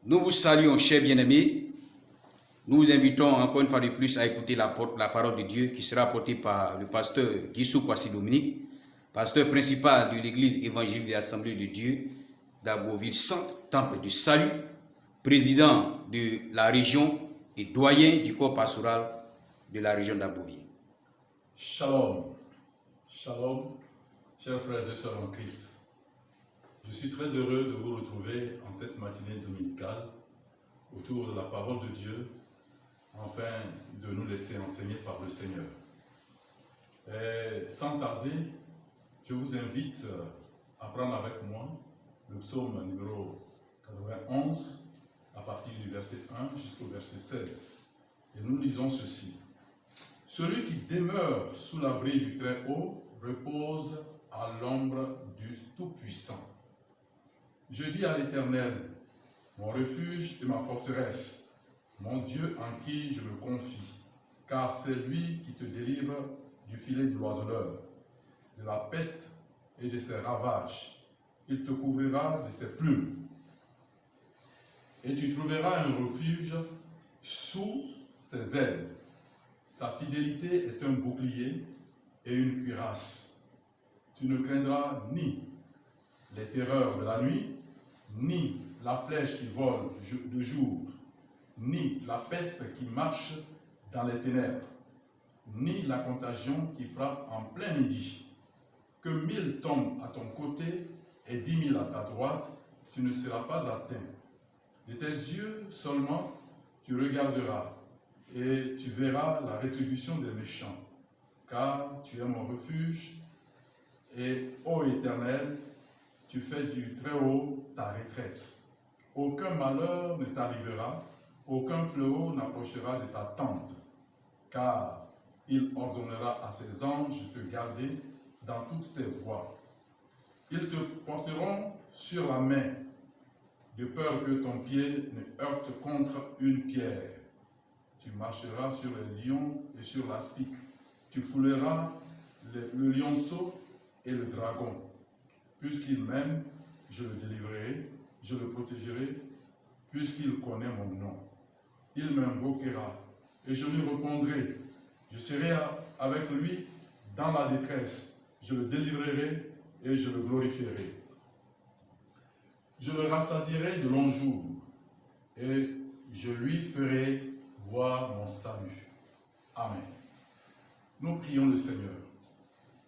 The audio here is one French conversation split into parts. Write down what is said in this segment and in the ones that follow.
Nous vous saluons, chers bien-aimés. Nous vous invitons encore une fois de plus à écouter la parole de Dieu qui sera apportée par le pasteur Guissou Kwasi Dominique, pasteur principal de l'église évangélique de l'Assemblée de Dieu d'Abboville Centre, Temple du Salut, président de la région et doyen du corps pastoral de la région d'Abboville. Shalom, shalom, chers frères et sœurs en Christ. Je suis très heureux de vous retrouver en cette matinée dominicale autour de la parole de Dieu, afin de nous laisser enseigner par le Seigneur. Et sans tarder, je vous invite à prendre avec moi le psaume numéro 91 à partir du verset 1 jusqu'au verset 16. Et nous lisons ceci. Celui qui demeure sous l'abri du Très-Haut repose à l'ombre du Tout-Puissant. Je dis à l'Éternel, mon refuge et ma forteresse, mon Dieu en qui je me confie, car c'est lui qui te délivre du filet de l'oiseleur, de la peste et de ses ravages. Il te couvrira de ses plumes. Et tu trouveras un refuge sous ses ailes. Sa fidélité est un bouclier et une cuirasse. Tu ne craindras ni les terreurs de la nuit, ni la flèche qui vole de jour, ni la peste qui marche dans les ténèbres, ni la contagion qui frappe en plein midi. Que 1000 tombent à ton côté et 10 000 à ta droite, tu ne seras pas atteint. De tes yeux seulement tu regarderas, et tu verras la rétribution des méchants, car tu es mon refuge, et, ô Éternel, tu fais du Très-Haut ta retraite. Aucun malheur ne t'arrivera, aucun fléau n'approchera de ta tente, car il ordonnera à ses anges de te garder dans toutes tes voies. Ils te porteront sur la main, de peur que ton pied ne heurte contre une pierre. Tu marcheras sur les lions et sur l'aspic. Tu fouleras le lionceau et le dragon. Puisqu'il m'aime, je le délivrerai, je le protégerai, puisqu'il connaît mon nom. Il m'invoquera et je lui répondrai. Je serai avec lui dans la détresse. Je le délivrerai et je le glorifierai. Je le rassasierai de longs jours et je lui ferai voir mon salut. Amen. Nous prions le Seigneur.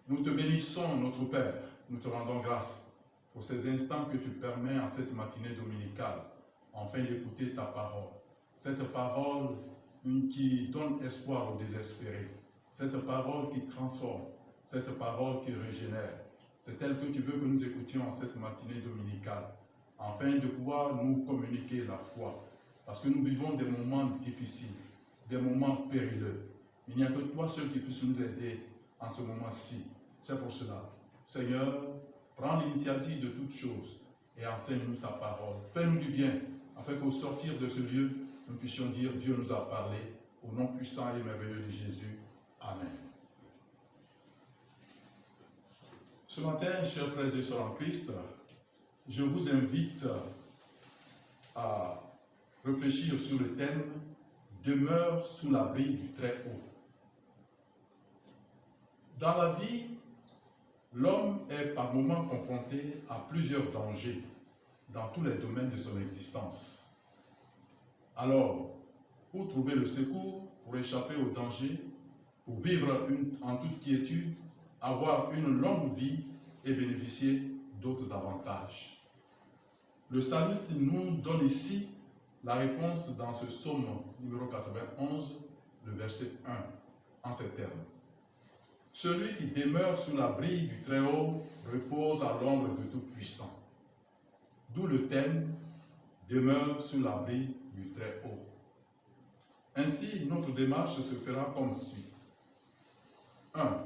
Nous te bénissons, notre Père. Nous te rendons grâce pour ces instants que tu permets en cette matinée dominicale, afin d'écouter ta parole. Cette parole qui donne espoir aux désespérés. Cette parole qui transforme. Cette parole qui régénère. C'est elle que tu veux que nous écoutions en cette matinée dominicale, afin de pouvoir nous communiquer la foi. Parce que nous vivons des moments difficiles, des moments périlleux. Il n'y a que toi seul qui puisse nous aider en ce moment-ci. C'est pour cela. Seigneur, prends l'initiative de toutes choses et enseigne-nous ta parole. Fais-nous du bien, afin qu'au sortir de ce lieu, nous puissions dire Dieu nous a parlé, au nom puissant et merveilleux de Jésus. Amen. Ce matin, chers frères et sœurs en Christ, je vous invite à réfléchir sur le thème « Demeure sous l'abri du Très-Haut ». Dans la vie, l'homme est par moments confronté à plusieurs dangers dans tous les domaines de son existence. Alors, pour trouver le secours, pour échapper aux dangers, pour vivre en toute quiétude, avoir une longue vie et bénéficier d'autres avantages. Le psalmiste nous donne ici la réponse dans ce psaume numéro 91, le verset 1, en ces termes. Celui qui demeure sous l'abri du Très-Haut repose à l'ombre du Tout-Puissant. D'où le thème « Demeure sous l'abri du Très-Haut ». Ainsi, notre démarche se fera comme suit. 1.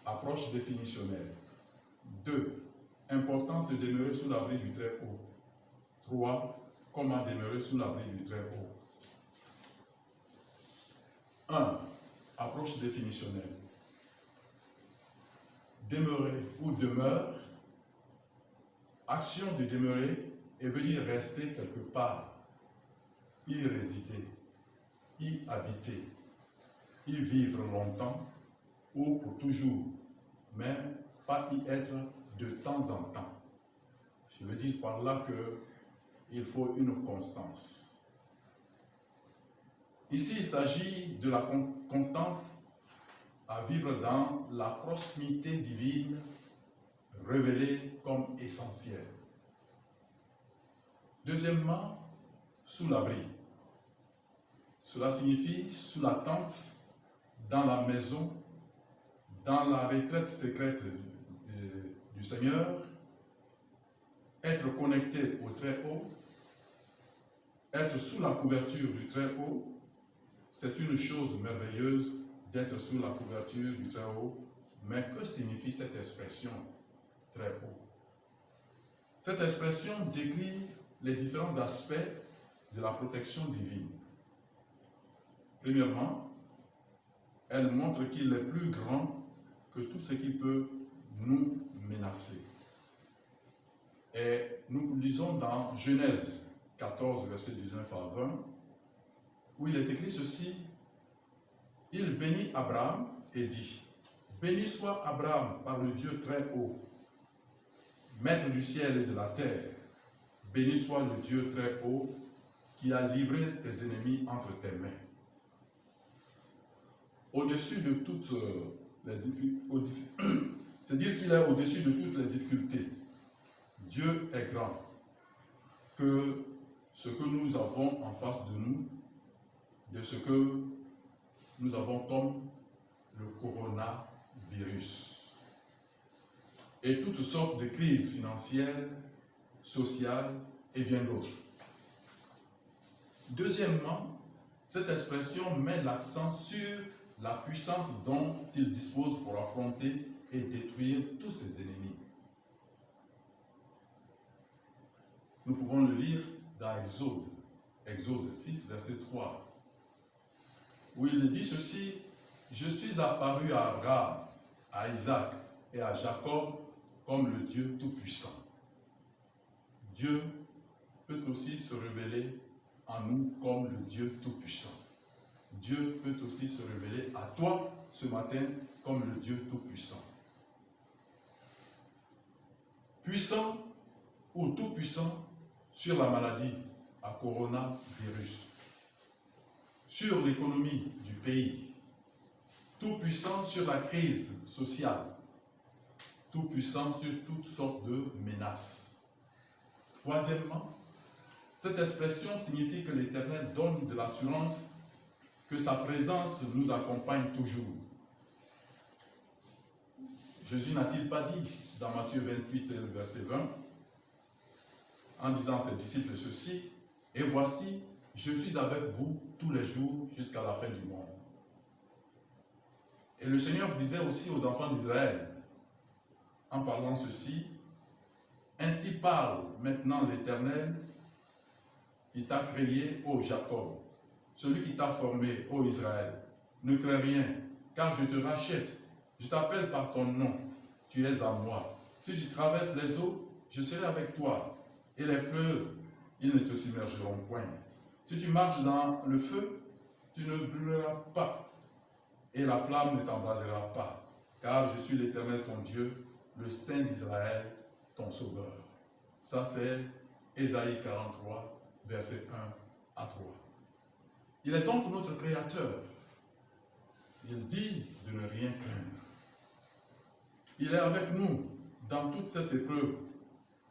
approche définitionnelle. 2. Importance de demeurer sous l'abri du Très-Haut. 3. Comment demeurer sous l'abri du Très-Haut. 1. Approche définitionnelle. Demeurer ou demeure, action de demeurer et veut dire rester quelque part, y résider, y habiter, y vivre longtemps ou pour toujours, mais pas y être de temps en temps. Je veux dire par là qu'il faut une constance. Ici, il s'agit de la constance à vivre dans la proximité divine révélée comme essentielle. Deuxièmement, sous l'abri. Cela signifie sous la tente, dans la maison, dans la retraite secrète du Seigneur, être connecté au Très-Haut, être sous la couverture du Très-Haut, c'est une chose merveilleuse d'être sous la couverture du Très-Haut, mais que signifie cette expression Très-Haut? Cette expression décrit les différents aspects de la protection divine. Premièrement, elle montre qu'il est plus grand que tout ce qui peut nous menacer. Et nous lisons dans Genèse 14, verset 19 à 20, où il est écrit ceci: il bénit Abraham et dit: béni soit Abraham par le Dieu très haut, maître du ciel et de la terre. Béni soit le Dieu très haut qui a livré tes ennemis entre tes mains. Au-dessus de toutes les difficultés, c'est dire qu'il est au-dessus de toutes les difficultés. Dieu est grand. Que ce que nous avons en face de nous, de ce que nous avons comme le coronavirus et toutes sortes de crises financières, sociales et bien d'autres. Deuxièmement, cette expression met l'accent sur la puissance dont il dispose pour affronter et détruire tous ses ennemis. Nous pouvons le lire dans Exode 6, verset 3, où il dit ceci: je suis apparu à Abraham, à Isaac et à Jacob comme le Dieu Tout-Puissant. Dieu peut aussi se révéler en nous comme le Dieu Tout-Puissant. Dieu peut aussi se révéler à toi ce matin comme le Dieu Tout-Puissant. Puissant ou Tout-Puissant sur la maladie à coronavirus, sur l'économie du pays, Tout-Puissant sur la crise sociale, Tout-Puissant sur toutes sortes de menaces. Troisièmement, cette expression signifie que l'Éternel donne de l'assurance que sa présence nous accompagne toujours. Jésus n'a-t-il pas dit dans Matthieu 28, verset 20, en disant à ses disciples ceci: et voici, je suis avec vous tous les jours jusqu'à la fin du monde. Et le Seigneur disait aussi aux enfants d'Israël, en parlant ceci: ainsi parle maintenant l'Éternel qui t'a créé, ô Jacob, celui qui t'a formé, ô Israël. Ne crains rien, car je te rachète, je t'appelle par ton nom, tu es à moi. Si tu traverses les eaux, je serai avec toi, et les fleuves, ils ne te submergeront point. Si tu marches dans le feu, tu ne brûleras pas, et la flamme ne t'embrasera pas, car je suis l'Éternel ton Dieu, le Saint d'Israël, ton Sauveur. Ça c'est Ésaïe 43, verset 1 à 3. Il est donc notre Créateur. Il dit de ne rien craindre. Il est avec nous dans toute cette épreuve,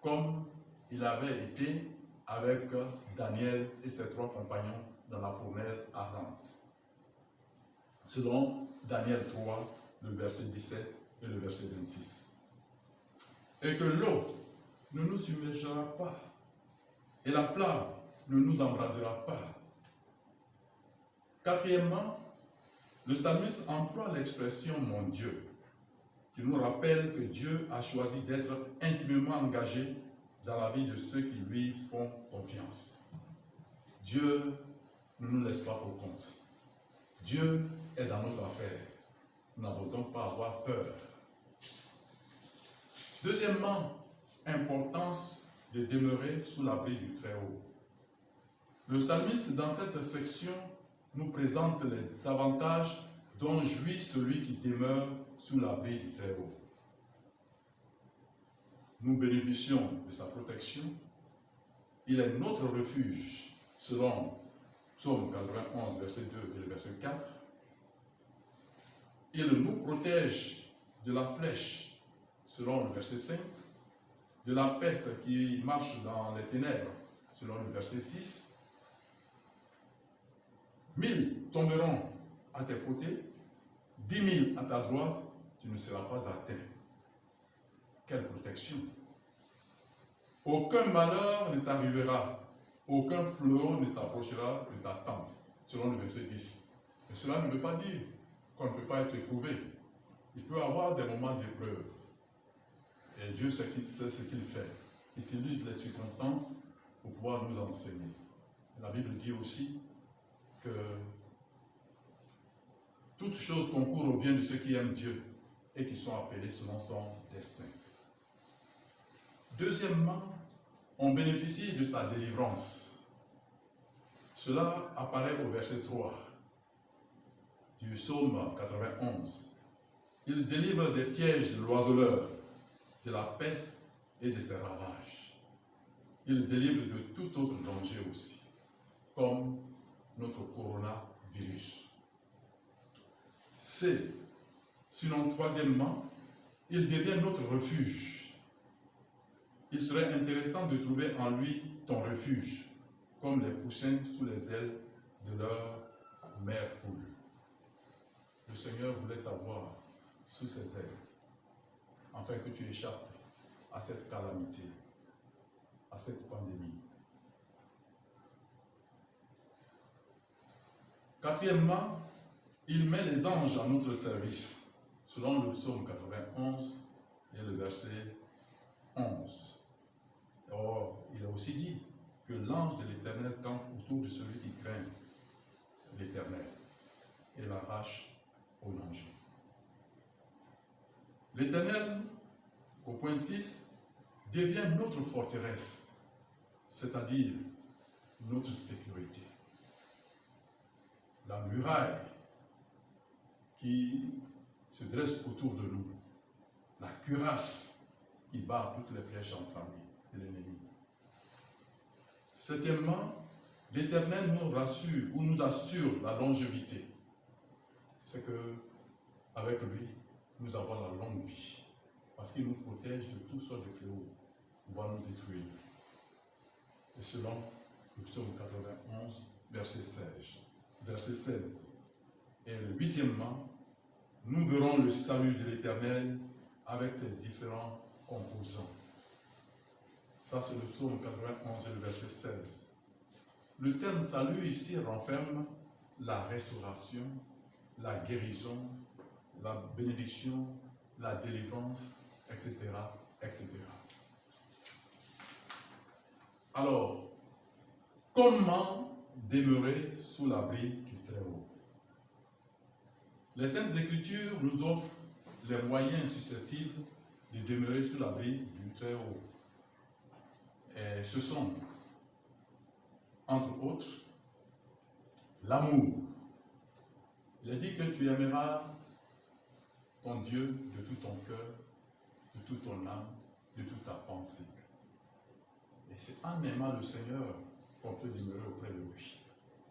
comme il avait été avec Daniel et ses 3 compagnons dans la fournaise ardente. Selon Daniel 3, le verset 17 et le verset 26. Et que l'eau ne nous submergera pas, et la flamme ne nous embrasera pas. Quatrièmement, le psalmiste emploie l'expression « mon Dieu ». qui nous rappelle que Dieu a choisi d'être intimement engagé dans la vie de ceux qui lui font confiance. Dieu ne nous laisse pas pour compte. Dieu est dans notre affaire. Nous n'avons donc pas à avoir peur. Deuxièmement, importance de demeurer sous l'abri du Très-Haut. Le psalmiste, dans cette section, nous présente les avantages dont jouit celui qui demeure sous l'abri du Très-Haut. Nous bénéficions de sa protection. Il est notre refuge, selon Psaume 91, verset 2 et le verset 4. Il nous protège de la flèche, selon le verset 5, de la peste qui marche dans les ténèbres, selon le verset 6. 1000 tomberont à tes côtés, 10 000 à ta droite, tu ne seras pas atteint. Quelle protection! Aucun malheur ne t'arrivera, aucun fleuron ne s'approchera de ta tente, selon le verset 10. Mais cela ne veut pas dire qu'on ne peut pas être éprouvé. Il peut y avoir des moments d'épreuve. Et Dieu sait ce qu'il fait. Il utilise les circonstances pour pouvoir nous enseigner. La Bible dit aussi que toute chose concourt au bien de ceux qui aiment Dieu et qui sont appelés selon son dessein. Deuxièmement, on bénéficie de sa délivrance. Cela apparaît au verset 3 du psaume 91. Il délivre des pièges de l'oiseleur, de la peste et de ses ravages. Il délivre de tout autre danger aussi, comme notre coronavirus. Sinon, troisièmement, il devient notre refuge. Il serait intéressant de trouver en lui ton refuge, comme les poussins sous les ailes de leur mère poule. Le Seigneur voulait t'avoir sous ses ailes, afin que tu échappes à cette calamité, à cette pandémie. Quatrièmement, il met les anges à notre service, selon le psaume 91 et le verset 11. Or, il est aussi dit que l'ange de l'Éternel campe autour de celui qui craint l'Éternel et l'arrache au danger. L'Éternel, au point 6, devient notre forteresse, c'est-à-dire notre sécurité. La muraille qui se dresse autour de nous, la cuirasse qui bat toutes les flèches enflammées de l'ennemi. Septièmement, l'Éternel nous rassure ou nous assure la longévité. C'est que avec lui, nous avons la longue vie, parce qu'il nous protège de toutes sortes de fléaux qui vont nous détruire. Et selon le psaume 91, verset 16. Et huitièmement, nous verrons le salut de l'Éternel avec ses différents composants. Ça, c'est le psaume 91 et le verset 16. Le terme salut ici renferme la restauration, la guérison, la bénédiction, la délivrance, etc., etc. Alors, comment demeurer sous l'abri du Très-Haut? Les Saintes Écritures nous offrent les moyens susceptibles de demeurer sous l'abri du Très-Haut. Et ce sont, entre autres, l'amour. Il est dit que tu aimeras ton Dieu de tout ton cœur, de toute ton âme, de toute ta pensée. Et c'est en aimant le Seigneur qu'on peut demeurer auprès de lui.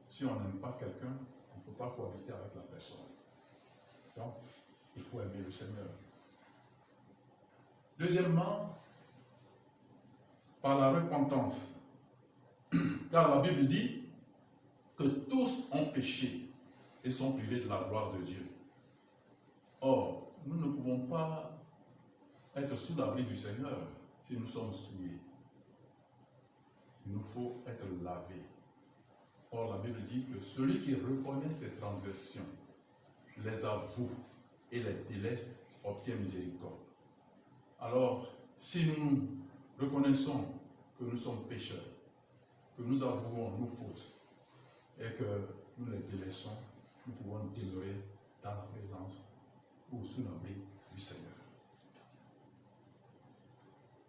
Si on n'aime pas quelqu'un, on ne peut pas cohabiter avec la personne. Donc, il faut aimer le Seigneur. Deuxièmement, par la repentance. Car la Bible dit que tous ont péché et sont privés de la gloire de Dieu. Or, nous ne pouvons pas être sous l'abri du Seigneur si nous sommes souillés. Il nous faut être lavés. Or, la Bible dit que celui qui reconnaît ses transgressions, les avoue et les délaisse, obtient miséricorde. Alors, si nous reconnaissons que nous sommes pécheurs, que nous avouons nos fautes et que nous les délaissons, nous pouvons demeurer dans la présence ou sous l'abri du Seigneur.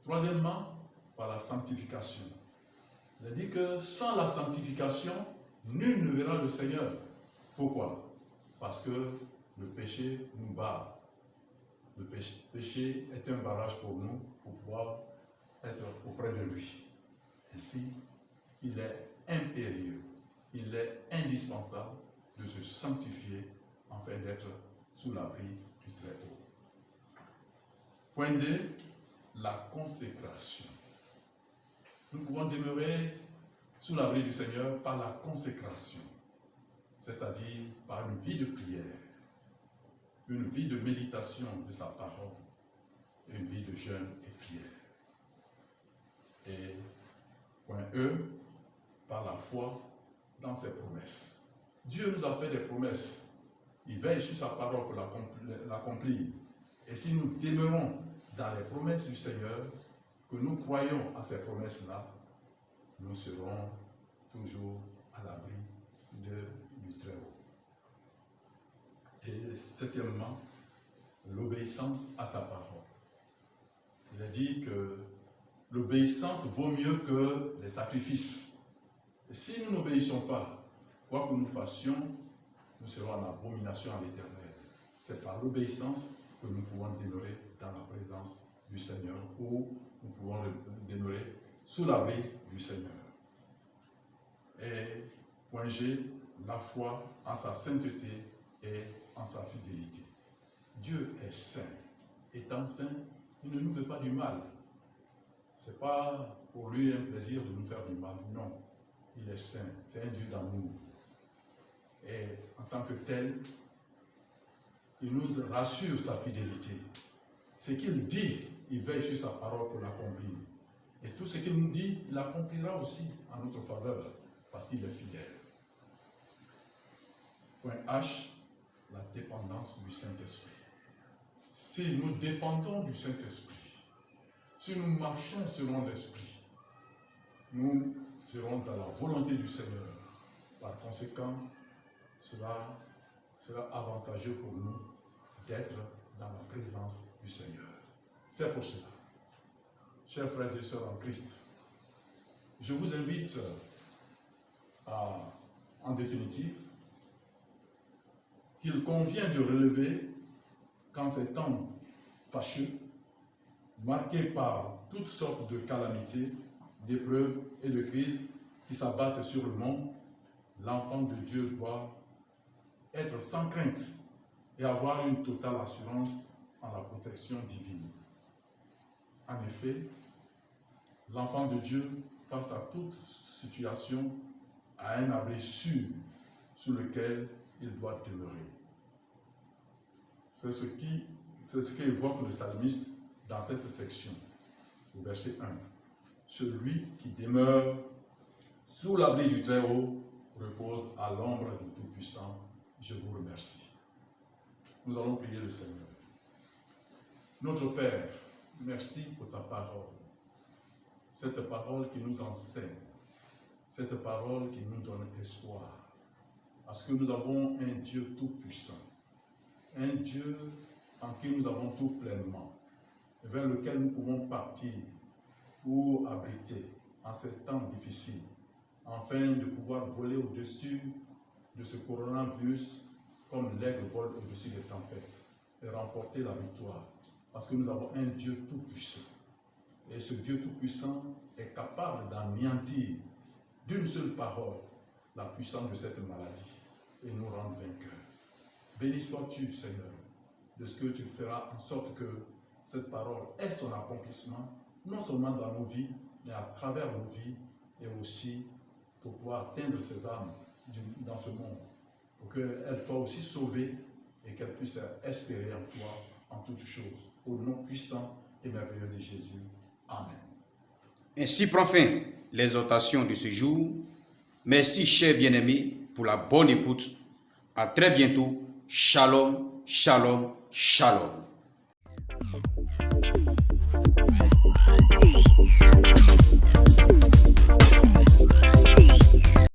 Troisièmement, par la sanctification. Il a dit que sans la sanctification, nul ne verra le Seigneur. Pourquoi? Parce que le péché nous barre. Le péché est un barrage pour nous pour pouvoir être auprès de lui. Ainsi, il est impérieux, il est indispensable de se sanctifier afin d'être sous l'abri du Très-Haut. Point 2, la consécration. Nous pouvons demeurer sous l'abri du Seigneur par la consécration, c'est-à-dire par une vie de prière, une vie de méditation de sa parole, et une vie de jeûne et prière. Et point E, par la foi dans ses promesses. Dieu nous a fait des promesses. Il veille sur sa parole pour l'accomplir. Et si nous demeurons dans les promesses du Seigneur, que nous croyons à ces promesses-là, nous serons toujours à l'abri du Très-Haut. Et septièmement, l'obéissance à sa parole. Il a dit que l'obéissance vaut mieux que les sacrifices. Et si nous n'obéissons pas, quoi que nous fassions, nous serons en abomination à l'Éternel. C'est par l'obéissance que nous pouvons demeurer dans la présence du Seigneur, ou nous pouvons demeurer sous l'abri du Seigneur. Et point G, la foi en sa sainteté et en sa fidélité. Dieu est saint. Étant saint, il ne nous veut pas du mal. Ce n'est pas pour lui un plaisir de nous faire du mal. Non, il est saint. C'est un Dieu d'amour. Et en tant que tel, il nous rassure sa fidélité. Ce qu'il dit, il veille sur sa parole pour l'accomplir. Et tout ce qu'il nous dit, il l'accomplira aussi en notre faveur, parce qu'il est fidèle. Point H, la dépendance du Saint-Esprit. Si nous dépendons du Saint-Esprit, si nous marchons selon l'Esprit, nous serons dans la volonté du Seigneur. Par conséquent, cela sera avantageux pour nous d'être dans la présence du Seigneur. C'est pour cela, chers frères et sœurs en Christ, je vous invite en définitive, qu'il convient de relever qu'en ces temps fâcheux, marqués par toutes sortes de calamités, d'épreuves et de crises qui s'abattent sur le monde, l'enfant de Dieu doit être sans crainte et avoir une totale assurance en la protection divine. En effet, l'enfant de Dieu, face à toute situation, a un abri sûr sur lequel il doit demeurer. C'est ce qu'évoque le psalmiste dans cette section, au verset 1. Celui qui demeure sous l'abri du Très-Haut repose à l'ombre du Tout-Puissant. Je vous remercie. Nous allons prier le Seigneur. Notre Père, merci pour ta parole. Cette parole qui nous enseigne, cette parole qui nous donne espoir. Parce que nous avons un Dieu tout-puissant, un Dieu en qui nous avons tout pleinement, vers lequel nous pouvons partir ou abriter en ces temps difficiles, afin de pouvoir voler au-dessus de ce coronavirus comme l'aigle vole au-dessus des tempêtes et remporter la victoire. Parce que nous avons un Dieu tout-puissant. Et ce Dieu tout-puissant est capable d'anéantir d'une seule parole la puissance de cette maladie et nous rendre vainqueurs. Béni sois-tu, Seigneur, de ce que tu feras en sorte que cette parole ait son accomplissement, non seulement dans nos vies, mais à travers nos vies, et aussi pour pouvoir atteindre ces âmes dans ce monde, pour qu'elles soient aussi sauvées et qu'elles puissent espérer en toi en toutes choses. Au nom puissant et merveilleux de Jésus. Amen. Ainsi prend fin l'exhortation de ce jour. Merci, chers bien-aimés, pour la bonne écoute. À très bientôt. Shalom, shalom, shalom. Thank